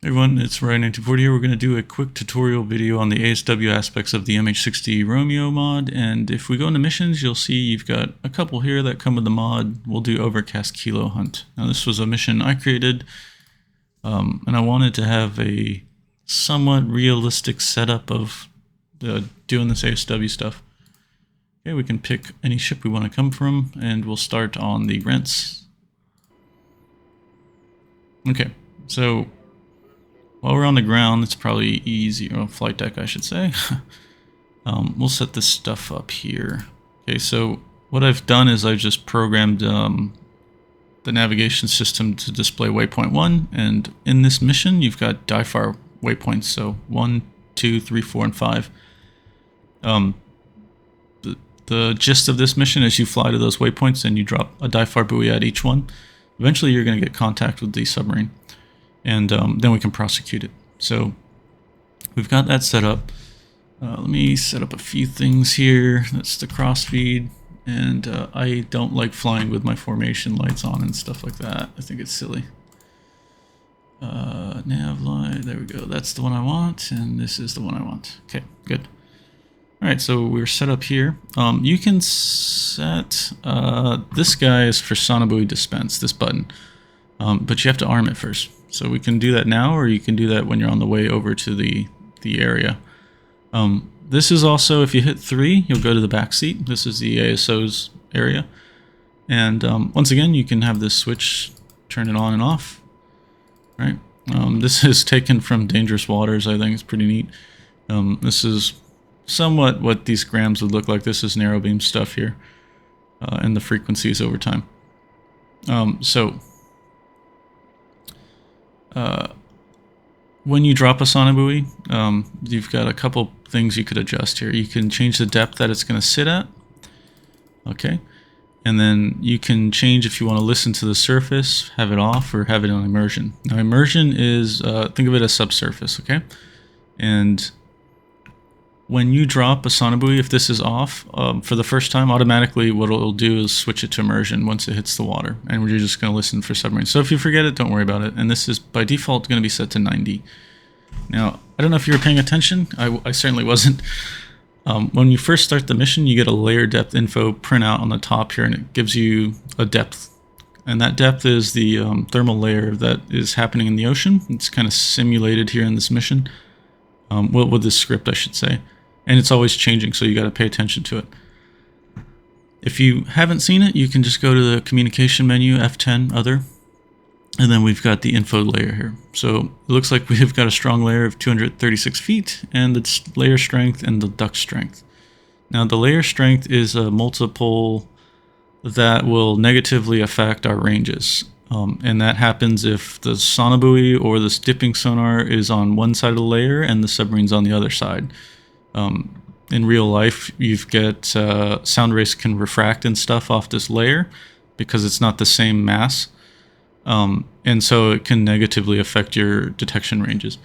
Hey everyone, it's Ryan1940 here. We're going to do a quick tutorial video on the ASW aspects of the MH-60 Romeo mod, and if we go into missions, you'll see you've got a couple here that come with the mod. We'll do Overcast Kilo Hunt. Now this was a mission I created, and I wanted to have a somewhat realistic setup of doing this ASW stuff. Okay, we can pick any ship we want to come from, and we'll start on the rents. Okay, so while we're on the ground, it's probably easy, or flight deck I should say. We'll set this stuff up here. Okay, so what I've done is I've just programmed the navigation system to display waypoint 1, and in this mission you've got DIFAR waypoints, so 1, 2, 3, 4, and 5. The gist of this mission is you fly to those waypoints and you drop a DIFAR buoy at each one. Eventually you're going to get contact with the submarine, and then we can prosecute it. So we've got that set up. Let me set up a few things here. That's the crossfeed, and I don't like flying with my formation lights on and stuff like that. I think it's silly. Nav light, there we go. That's the one I want, and this is the one I want. Okay, good. Alright, so we're set up here. You can set, this guy is for Sonobuoy dispense, this button. But you have to arm it first. So we can do that now, or you can do that when you're on the way over to the area. This is also, if you hit 3, you'll go to the back seat. This is the ASO's area. And once again, you can have this switch, turn it on and off. Right? This is taken from Dangerous Waters. I think it's pretty neat. This is somewhat what these grams would look like. This is narrow beam stuff here, and the frequencies over time. When you drop a sonobuoy, you've got a couple things you could adjust here. You can change the depth that it's going to sit at. Okay. And then you can change if you want to listen to the surface, have it off, or have it on immersion. Now immersion is, think of it as subsurface, okay? And when you drop a sonobuoy, if this is off, for the first time, automatically what it'll do is switch it to immersion once it hits the water. And we're just going to listen for submarines. So if you forget it, don't worry about it. And this is, by default, going to be set to 90. Now, I don't know if you were paying attention. I certainly wasn't. When you first start the mission, you get a layer depth info printout on the top here, and it gives you a depth. And that depth is the thermal layer that is happening in the ocean. It's kind of simulated here in this mission. Well, with this script, I should say. And it's always changing, so you got to pay attention to it. If you haven't seen it, you can just go to the communication menu, F10, other, and then we've got the info layer here. So it looks like we've got a strong layer of 236 feet, and it's layer strength and the duct strength. Now the layer strength is a multiple that will negatively affect our ranges. And that happens if the sonobuoy or this dipping sonar is on one side of the layer and the submarine's on the other side. In real life, you've got sound rays can refract and stuff off this layer because it's not the same mass. And so it can negatively affect your detection ranges.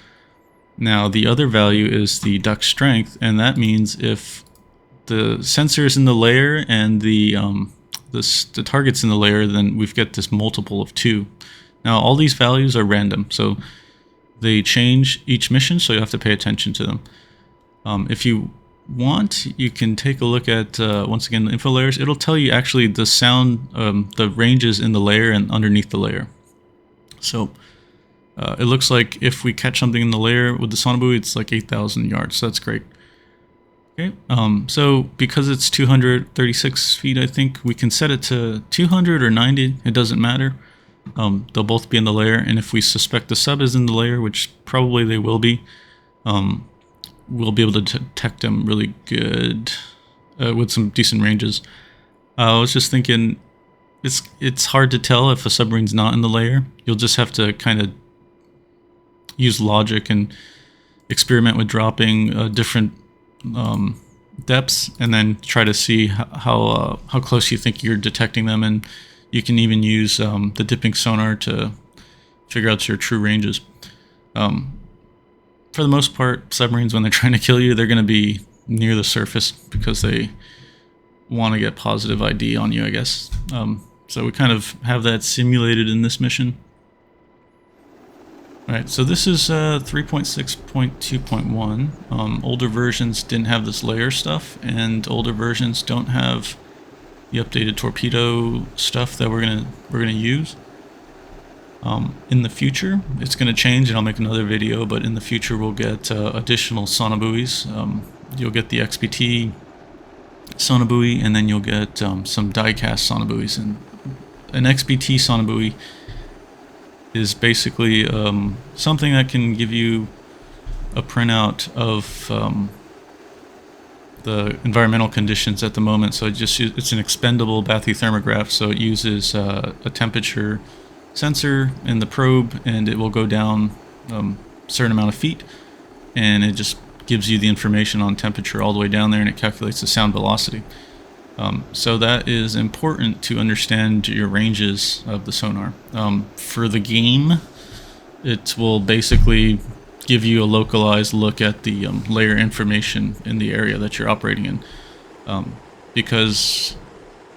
Now, the other value is the duct strength, and that means if the sensor is in the layer and the target's in the layer, then we've got this multiple of 2. Now, all these values are random, so they change each mission, so you have to pay attention to them. If you want, you can take a look at, once again, the info layers. It'll tell you actually the sound, the ranges in the layer and underneath the layer. So it looks like if we catch something in the layer with the sonobuoy, it's like 8,000 yards, so that's great. Okay, so because it's 236 feet, I think we can set it to 200 or 90. It doesn't matter. They'll both be in the layer, and if we suspect the sub is in the layer, which probably they will be, we'll be able to detect them really good with some decent ranges. I was just thinking, it's hard to tell if a submarine's not in the layer. You'll just have to kind of use logic and experiment with dropping different depths, and then try to see how close you think you're detecting them. And you can even use the dipping sonar to figure out your true ranges. For the most part, submarines, when they're trying to kill you, they're going to be near the surface because they want to get positive ID on you, I guess. So we kind of have that simulated in this mission. Alright, so this is 3.6.2.1. Older versions didn't have this layer stuff, and older versions don't have the updated torpedo stuff that we're gonna use. In the future, it's gonna change, and I'll make another video. But in the future, we'll get additional sonobuoys. You'll get the XPT sonobuoy, and then you'll get some die-cast sonobuoys. And an XPT sonobuoy is basically something that can give you a printout of the environmental conditions at the moment. So it's an expendable bathythermograph, so it uses a temperature sensor in the probe, and it will go down a certain amount of feet, and it just gives you the information on temperature all the way down there, and it calculates the sound velocity. So that is important to understand your ranges of the sonar. For the game, it will basically give you a localized look at the layer information in the area that you're operating in. Because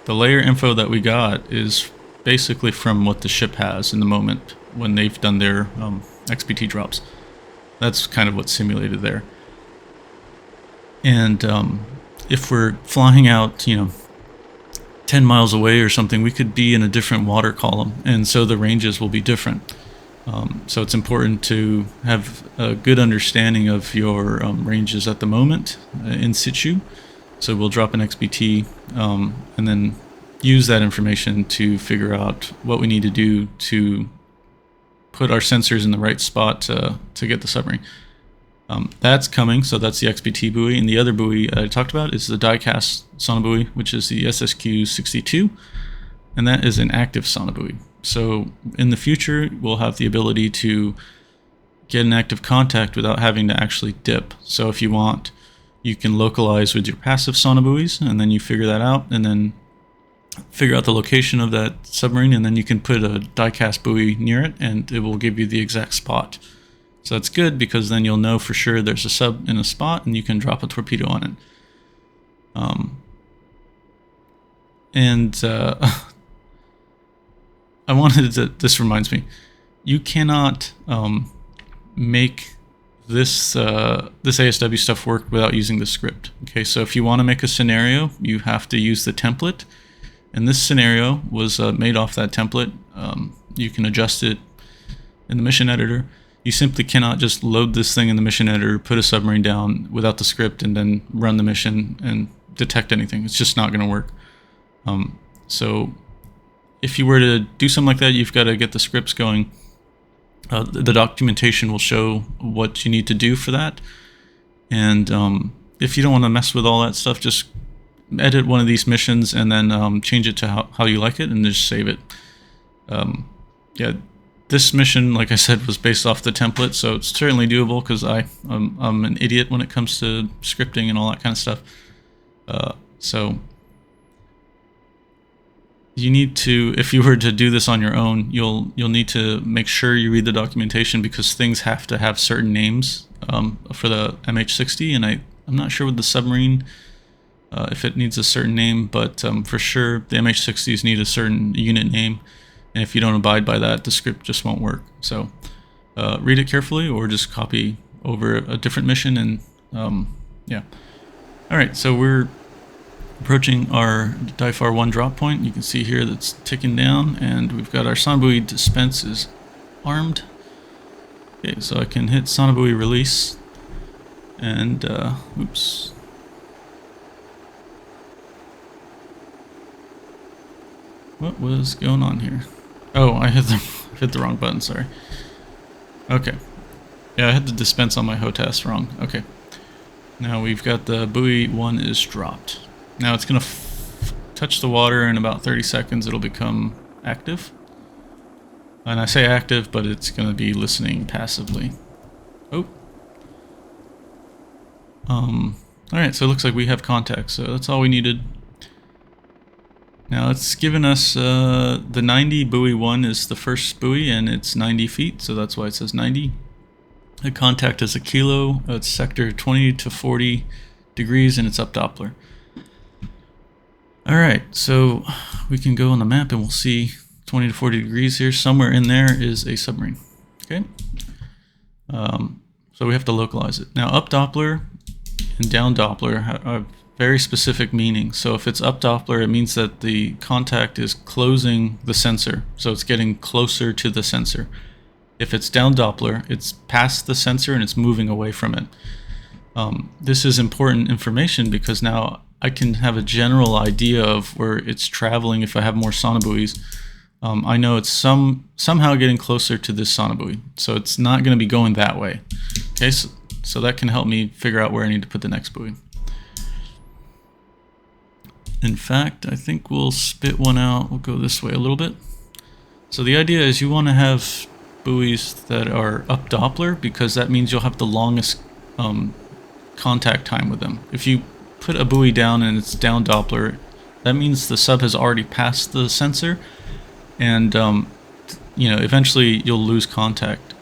the layer info that we got is basically from what the ship has in the moment when they've done their XPT drops. That's kind of what's simulated there. And if we're flying out, 10 miles away or something, we could be in a different water column, and so the ranges will be different. So it's important to have a good understanding of your ranges at the moment in situ. So we'll drop an XPT and then use that information to figure out what we need to do to put our sensors in the right spot to get the submarine. That's coming, so that's the XPT buoy, and the other buoy I talked about is the die-cast sonobuoy, which is the SSQ-62, and that is an active sonobuoy. So in the future, we'll have the ability to get an active contact without having to actually dip. So if you want, you can localize with your passive sonobuoys, and then you figure that out, and then figure out the location of that submarine, and then you can put a die-cast buoy near it, and it will give you the exact spot. So that's good, because then you'll know for sure there's a sub in a spot, and you can drop a torpedo on it. I wanted to, this reminds me, you cannot make this ASW stuff work without using the script. Okay, so if you want to make a scenario, you have to use the template, and this scenario was made off that template. You can adjust it in the mission editor. You simply cannot just load this thing in the mission editor, put a submarine down without the script, and then run the mission and detect anything. It's just not going to work. So if you were to do something like that, you've got to get the scripts going. The documentation will show what you need to do for that. And if you don't want to mess with all that stuff, just edit one of these missions and then change it to how you like it, and just save it. Yeah. This mission, like I said, was based off the template, so it's certainly doable, because I'm an idiot when it comes to scripting and all that kind of stuff. So you need to, if you were to do this on your own, you'll need to make sure you read the documentation, because things have to have certain names for the MH-60, and I'm not sure with the submarine if it needs a certain name, but for sure the MH-60s need a certain unit name. And if you don't abide by that, the script just won't work. So read it carefully, or just copy over a different mission, and yeah. All right, so we're approaching our DIFAR 1 drop point. You can see here that's ticking down, and we've got our sonobuoy dispense is armed. Okay, so I can hit sonobuoy release, and oops. What was going on here? Oh, I hit the wrong button, sorry. Okay. Yeah, I had the dispense on my HOTAS wrong. Okay. Now we've got the buoy 1 is dropped. Now it's going to touch the water in about 30 seconds. It'll become active. And I say active, but it's going to be listening passively. Oh. Alright, so it looks like we have contact, so that's all we needed. Now it's given us the 90 buoy 1 is the first buoy, and it's 90 feet, so that's why it says 90. The contact is a kilo, it's sector 20 to 40 degrees, and it's up Doppler. Alright, so we can go on the map and we'll see 20 to 40 degrees here. Somewhere in there is a submarine. Okay, So we have to localize it. Now up Doppler and down Doppler have very specific meaning. So if it's up Doppler, it means that the contact is closing the sensor. So it's getting closer to the sensor. If it's down Doppler, it's past the sensor and it's moving away from it. This is important information because now I can have a general idea of where it's traveling if I have more sonobuoys. I know it's somehow getting closer to this sonobuoy, so it's not going to be going that way. Okay, so that can help me figure out where I need to put the next buoy. In fact, I think we'll spit one out. We'll go this way a little bit. So the idea is you want to have buoys that are up Doppler because that means you'll have the longest contact time with them. If you put a buoy down and it's down Doppler, that means the sub has already passed the sensor, and you know, eventually you'll lose contact.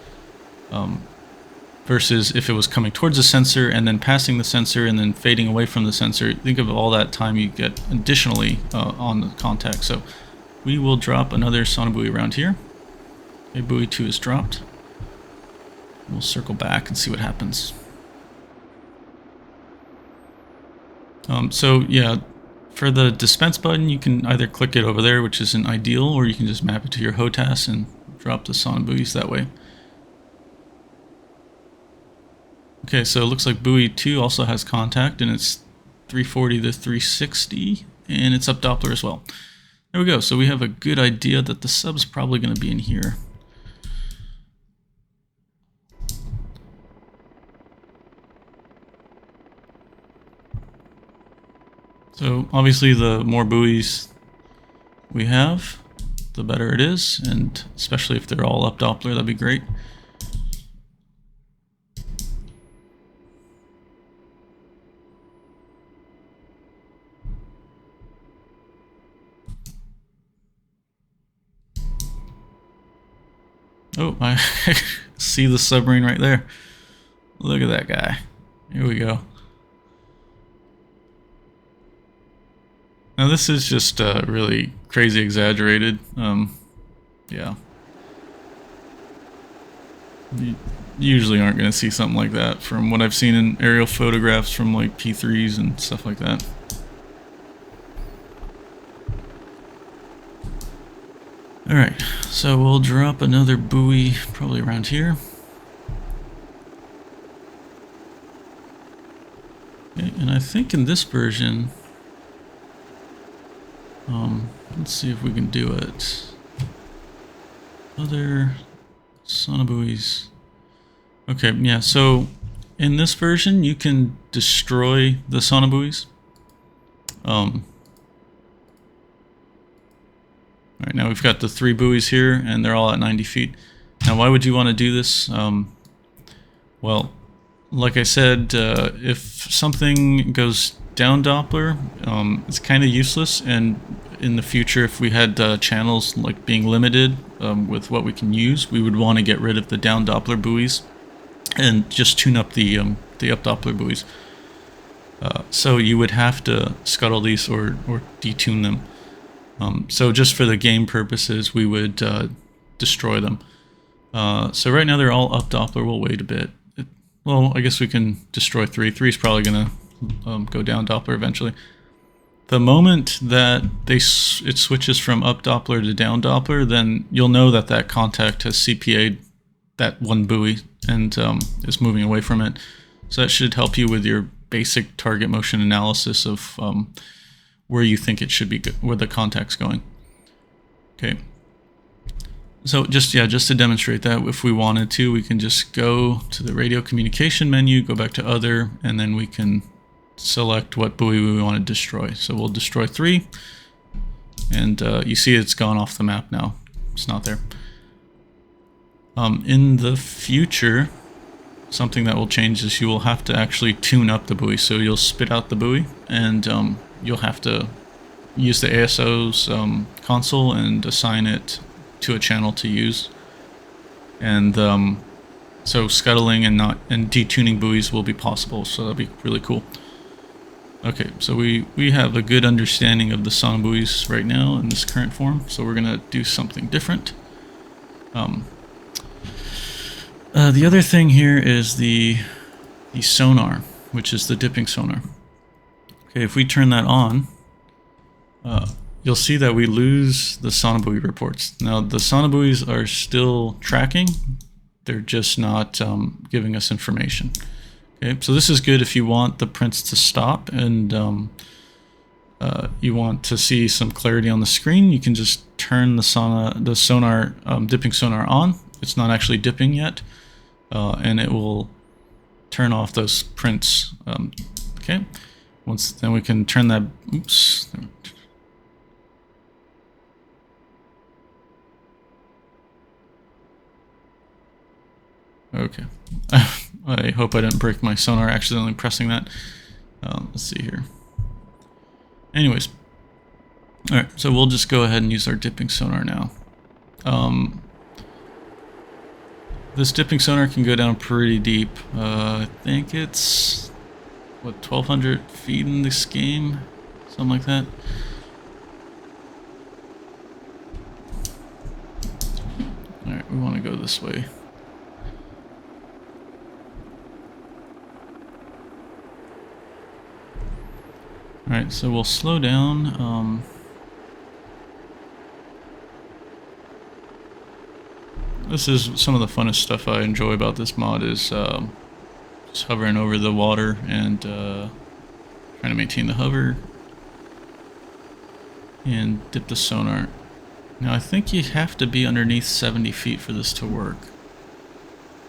Versus if it was coming towards the sensor and then passing the sensor and then fading away from the sensor, think of all that time you get additionally on the contact. So we will drop another sonobuoy around here. Okay, buoy 2 is dropped. We'll circle back and see what happens. So yeah, for the dispense button, you can either click it over there, which isn't ideal, or you can just map it to your HOTAS and drop the sonobuoys that way. Okay, so it looks like buoy 2 also has contact, and it's 340 to 360, and it's up Doppler as well. There we go. So we have a good idea that the sub's probably going to be in here. So obviously the more buoys we have, the better it is, and especially if they're all up Doppler, that'd be great. Oh, I see the submarine right there. Look at that guy. Here we go. Now this is just really crazy exaggerated. Yeah. You usually aren't going to see something like that from what I've seen in aerial photographs from like P3s and stuff like that. Alright, so we'll drop another buoy probably around here. Okay, and I think in this version, let's see if we can do it. Other sonobuoys. Okay, yeah, so in this version you can destroy the sonobuoys. Alright, now we've got the 3 buoys here, and they're all at 90 feet. Now, why would you want to do this? Well, like I said, if something goes down Doppler, it's kind of useless, and in the future, if we had channels like being limited with what we can use, we would want to get rid of the down Doppler buoys and just tune up the up Doppler buoys. So you would have to scuttle these or detune them. So just for the game purposes, we would destroy them. So right now they're all up Doppler. We'll wait a bit. Well, I guess we can destroy 3. 3 is probably going to go down Doppler eventually. The moment that it switches from up Doppler to down Doppler, then you'll know that that contact has CPA'd that one buoy and is moving away from it. So that should help you with your basic target motion analysis of where you think it should be, where the contact's going. Okay. So just to demonstrate that, if we wanted to, we can just go to the radio communication menu, go back to other, and then we can select what buoy we want to destroy. So we'll destroy 3, and you see it's gone off the map now. It's not there. In the future, something that will change is you will have to actually tune up the buoy. So you'll spit out the buoy, and you'll have to use the ASO's console and assign it to a channel to use. And so scuttling and detuning buoys will be possible, so that'll be really cool. Okay, so we have a good understanding of the sonobuoys right now in this current form, so we're gonna do something different. The other thing here is the sonar, which is the dipping sonar. Okay, if we turn that on, you'll see that we lose the sonobuoy reports. Now, the sonobuoys are still tracking. They're just not giving us information. Okay, so this is good if you want the prints to stop and you want to see some clarity on the screen. You can just turn the sonar dipping sonar on. It's not actually dipping yet, and it will turn off those prints. Okay, then we can turn that. Oops. Okay. I hope I didn't break my sonar accidentally pressing that. Let's see here. Anyways. Alright, so we'll just go ahead and use our dipping sonar now. This dipping sonar can go down pretty deep. I think it's, what, 1,200 feet in this game? Something like that. Alright, we want to go this way. Alright, so we'll slow down. This is some of the funnest stuff I enjoy about this mod is just hovering over the water and trying to maintain the hover and dip the sonar. Now I think you have to be underneath 70 feet for this to work.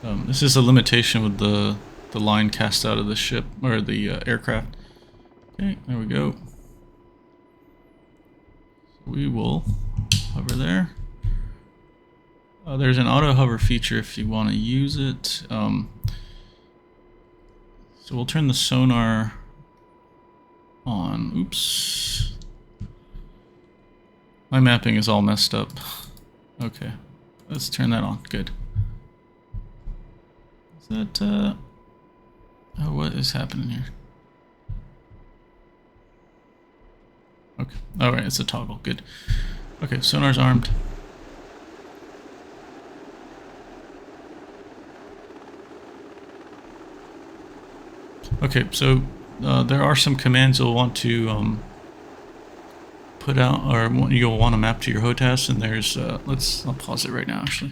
This is a limitation with the line cast out of the ship or the aircraft. Okay, there we go. So we will hover there. There's an auto hover feature if you want to use it. So we'll turn the sonar on. Oops. My mapping is all messed up. Okay, let's turn that on. Good. Is that, oh, what is happening here? Okay, alright, it's a toggle. Good. Okay, sonar's armed. Okay, so there are some commands you'll want to put out, or you'll want to map to your HOTAS, and there's, I'll pause it right now, actually.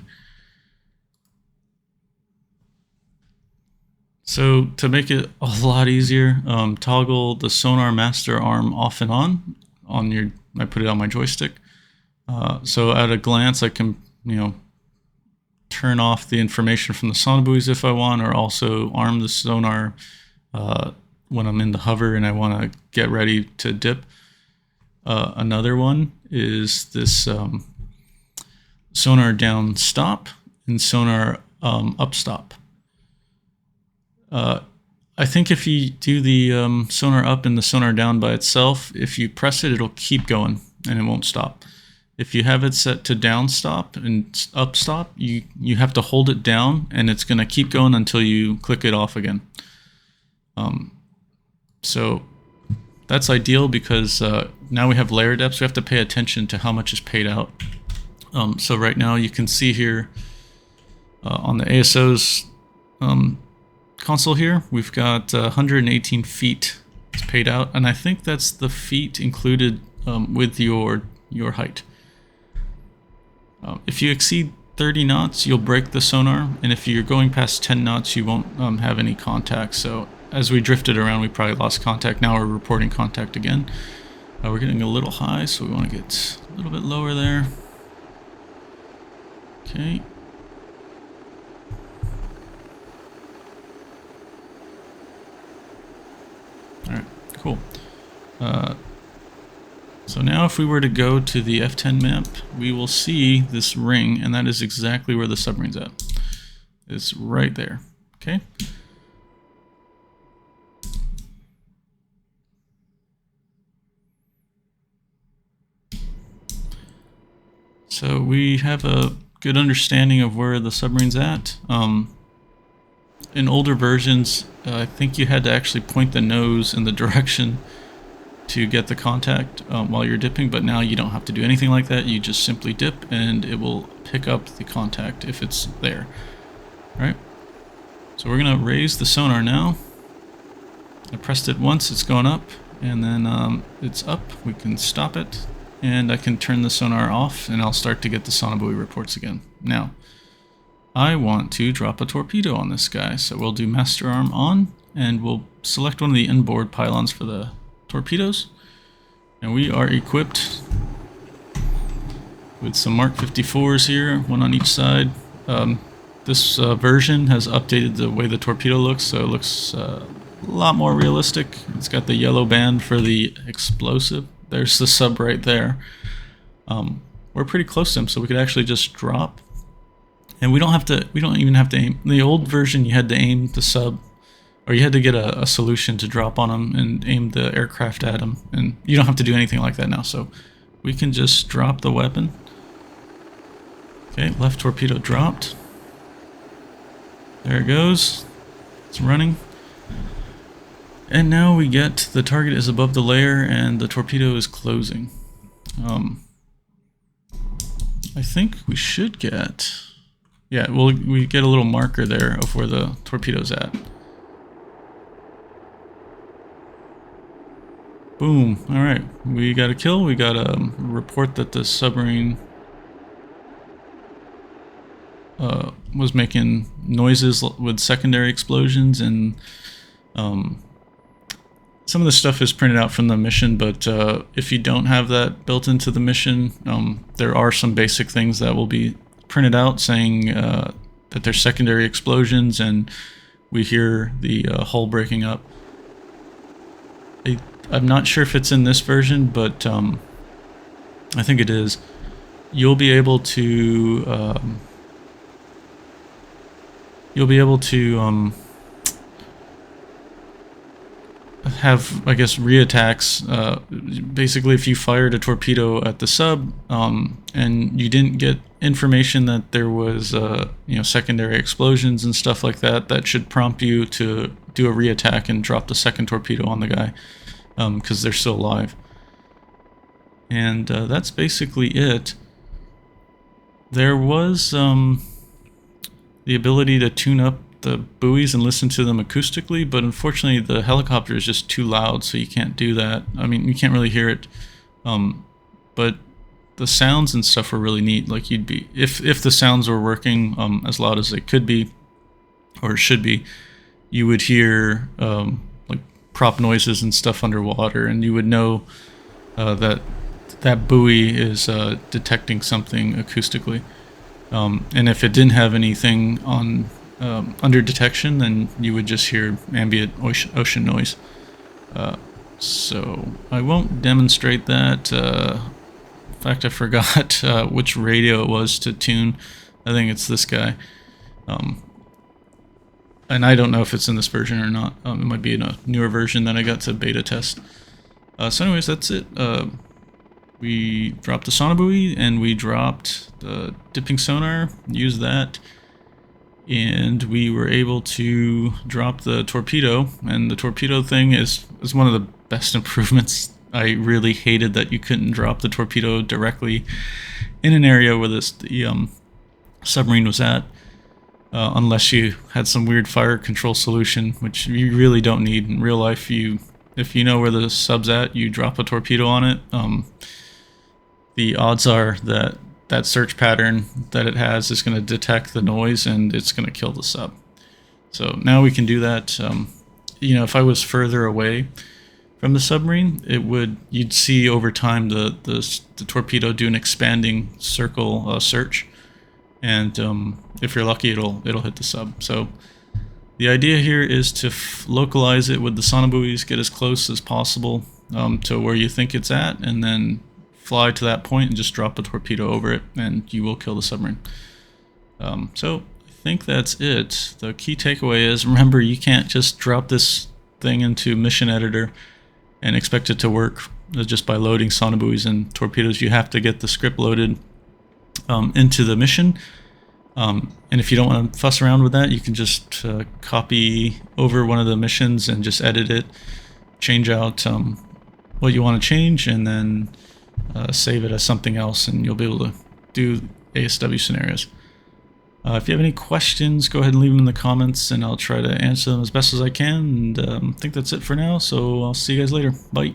So to make it a lot easier, toggle the sonar master arm off and on your, I put it on my joystick. So at a glance, I can, turn off the information from the sonobuoys if I want, or also arm the sonar when I'm in the hover and I want to get ready to dip. Another one is this sonar down stop and sonar up stop. I think if you do the sonar up and the sonar down by itself, if you press it, it'll keep going and it won't stop. If you have it set to down stop and up stop, you have to hold it down and it's going to keep going until you click it off again. So that's ideal because now we have layer depths. We have to pay attention to how much is paid out. So right now you can see here on the ASO's console here, we've got 118 feet paid out, and I think that's the feet included with your height. If you exceed 30 knots, you'll break the sonar, and if you're going past 10 knots, you won't have any contact. So as we drifted around, we probably lost contact. Now we're reporting contact again. We're getting a little high, so we want to get a little bit lower there. Okay. Alright, cool. So now if we were to go to the F10 map, we will see this ring, and that is exactly where the submarine's at. It's right there, okay? So we have a good understanding of where the submarine's at. In older versions, I think you had to actually point the nose in the direction to get the contact while you're dipping, but now you don't have to do anything like that. You just simply dip and it will pick up the contact if it's there. All right. So we're going to raise the sonar now. I pressed it once, it's going up, and then it's up. We can stop it, and I can turn the sonar off, and I'll start to get the sonobuoy reports again. Now, I want to drop a torpedo on this guy, so we'll do master arm on, and we'll select one of the inboard pylons for the torpedoes. And we are equipped with some Mark 54s here, one on each side. This version has updated the way the torpedo looks, so it looks a lot more realistic. It's got the yellow band for the explosive. There's the sub right there. We're pretty close to him, so we could actually just drop. And we don't even have to aim. In the old version, you had to aim the sub, or you had to get a solution to drop on him and aim the aircraft at him. And you don't have to do anything like that now, so we can just drop the weapon. Okay, left torpedo dropped. There it goes. It's running. And now we get the target is above the layer and the torpedo is closing. I think we should get... Yeah, we get a little marker there of where the torpedo's at. Boom. Alright, we got a kill. We got a report that the submarine was making noises with secondary explosions, and some of the stuff is printed out from the mission, but if you don't have that built into the mission, there are some basic things that will be printed out saying that there's secondary explosions, and we hear the hull breaking up. I'm not sure if it's in this version, but I think it is. You'll be able to have, I guess, reattacks. Basically, if you fired a torpedo at the sub and you didn't get information that there was secondary explosions and stuff like that, that should prompt you to do a reattack and drop the second torpedo on the guy, because they're still alive. And that's basically it. There was the ability to tune up the buoys and listen to them acoustically, but unfortunately the helicopter is just too loud, so you can't do that. I mean, you can't really hear it, but the sounds and stuff were really neat. Like, you'd be, if the sounds were working as loud as they could be or should be, you would hear like prop noises and stuff underwater, and you would know that buoy is detecting something acoustically. And if it didn't have anything on under detection, then you would just hear ambient ocean noise. So I won't demonstrate that. In fact, I forgot which radio it was to tune. I think it's this guy. And I don't know if it's in this version or not. It might be in a newer version that I got to beta test. So anyways, that's it. We dropped the sonobuoy, and we dropped the dipping sonar, used that, and we were able to drop the torpedo. And the torpedo thing is one of the best improvements. I really hated that you couldn't drop the torpedo directly in an area where the submarine was at, unless you had some weird fire control solution, which you really don't need in real life. If you know where the sub's at, you drop a torpedo on it. The odds are that that search pattern that it has is going to detect the noise, and it's going to kill the sub. So now we can do that. If I was further away from the submarine, you'd see over time the torpedo do an expanding circle search, and if you're lucky, it'll hit the sub. So the idea here is to localize it with the sonobuoys, get as close as possible to where you think it's at, and then fly to that point and just drop a torpedo over it, and you will kill the submarine. So I think that's it. The key takeaway is, remember, you can't just drop this thing into Mission Editor and expect it to work just by loading sonobuoys and torpedoes. You have to get the script loaded into the mission. And if you don't want to fuss around with that, you can just copy over one of the missions and just edit it, change out what you want to change, and then save it as something else, and you'll be able to do ASW scenarios. If you have any questions, go ahead and leave them in the comments, and I'll try to answer them as best as I can. And I think that's it for now, so I'll see you guys later. Bye.